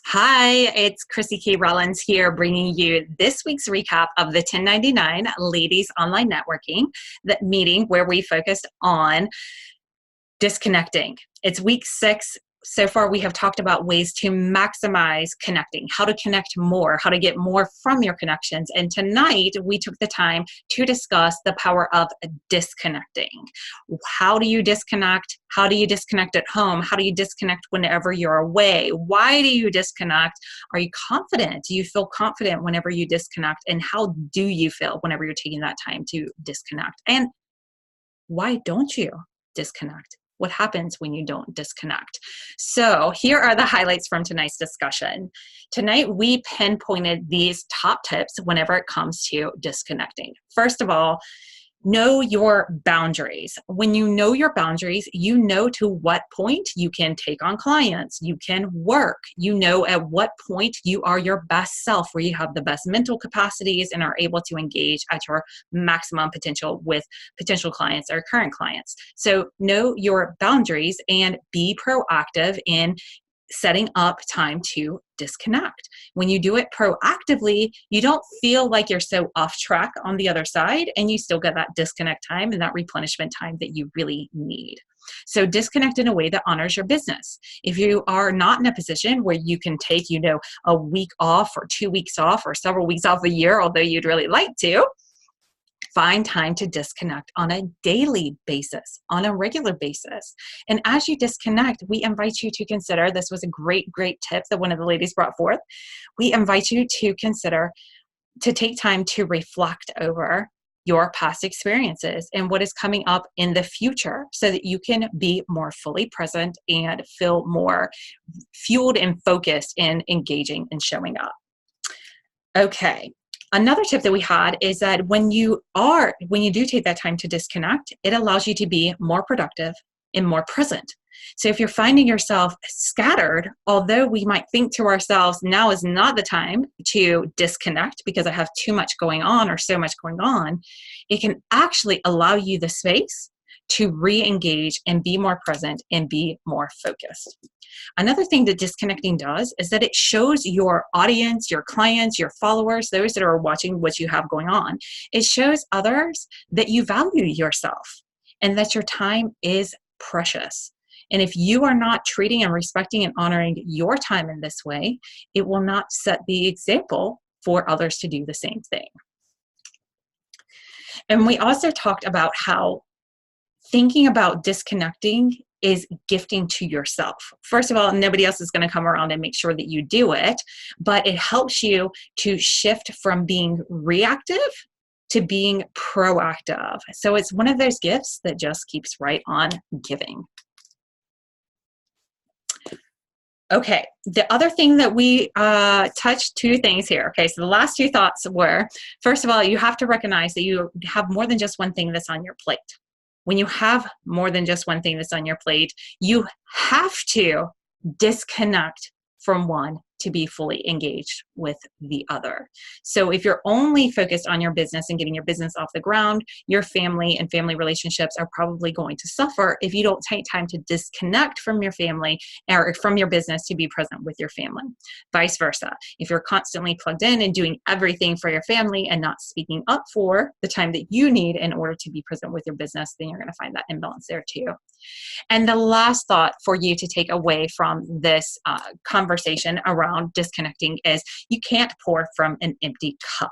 Hi, it's Chrissy K. Rollins here, bringing you this week's recap of the 1099 Ladies Online Networking that meeting where we focused on disconnecting. It's week 6. So far, we have talked about ways to maximize connecting, how to connect more, how to get more from your connections. And tonight, we took the time to discuss the power of disconnecting. How do you disconnect? How do you disconnect at home? How do you disconnect whenever you're away? Why do you disconnect? Are you confident? Do you feel confident whenever you disconnect? And how do you feel whenever you're taking that time to disconnect? And why don't you disconnect? What happens when you don't disconnect? So here are the highlights from tonight's discussion. Tonight, we pinpointed these top tips whenever it comes to disconnecting. First of all, know your boundaries. When you know your boundaries, you know to what point you can take on clients, you can work, you know at what point you are your best self, where you have the best mental capacities and are able to engage at your maximum potential with potential clients or current clients. So know your boundaries and be proactive in setting up time to disconnect. When you do it proactively, you don't feel like you're so off track on the other side, and you still get that disconnect time and that replenishment time that you really need. So disconnect in a way that honors your business. If you are not in a position where you can take, a week off or 2 weeks off or several weeks off a year, although you'd really like to, find time to disconnect on a daily basis, on a regular basis. And as you disconnect, we invite you to consider, this was a great tip that one of the ladies brought forth. We invite you to consider to take time to reflect over your past experiences and what is coming up in the future so that you can be more fully present and feel more fueled and focused in engaging and showing up. Okay. Another tip that we had is that when you do take that time to disconnect, it allows you to be more productive and more present. So if you're finding yourself scattered, although we might think to ourselves, now is not the time to disconnect because I have too much going on or so much going on, it can actually allow you the space to re-engage and be more present and be more focused. Another thing that disconnecting does is that it shows your audience, your clients, your followers, those that are watching what you have going on, it shows others that you value yourself and that your time is precious. And if you are not treating and respecting and honoring your time in this way, it will not set the example for others to do the same thing. And we also talked about how thinking about disconnecting is gifting to yourself. First of all, nobody else is going to come around and make sure that you do it, but it helps you to shift from being reactive to being proactive. So it's one of those gifts that just keeps right on giving. Okay, the other thing that we touched, 2 things here. Okay, so the last 2 thoughts were, first of all, you have to recognize that you have more than just one thing that's on your plate. When you have more than just one thing that's on your plate, you have to disconnect from one to be fully engaged with the other. So if you're only focused on your business and getting your business off the ground, your family and family relationships are probably going to suffer if you don't take time to disconnect from your family or from your business to be present with your family. Vice versa. If you're constantly plugged in and doing everything for your family and not speaking up for the time that you need in order to be present with your business, then you're going to find that imbalance there too. And the last thought for you to take away from this conversation around disconnecting is you can't pour from an empty cup.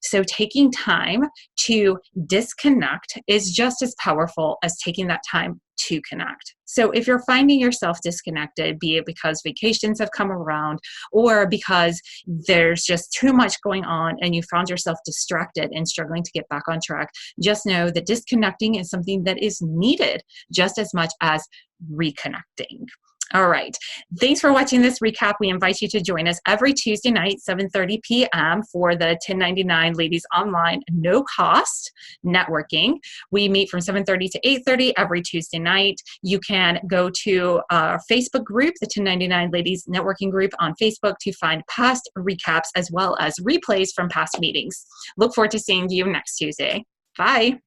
So taking time to disconnect is just as powerful as taking that time to connect. So if you're finding yourself disconnected, be it because vacations have come around or because there's just too much going on and you found yourself distracted and struggling to get back on track, just know that disconnecting is something that is needed just as much as reconnecting. All right. Thanks for watching this recap. We invite you to join us every Tuesday night, 7:30 p.m. for the 1099 Ladies Online No Cost Networking. We meet from 7:30 to 8:30 every Tuesday night. You can go to our Facebook group, the 1099 Ladies Networking Group on Facebook, to find past recaps as well as replays from past meetings. Look forward to seeing you next Tuesday. Bye.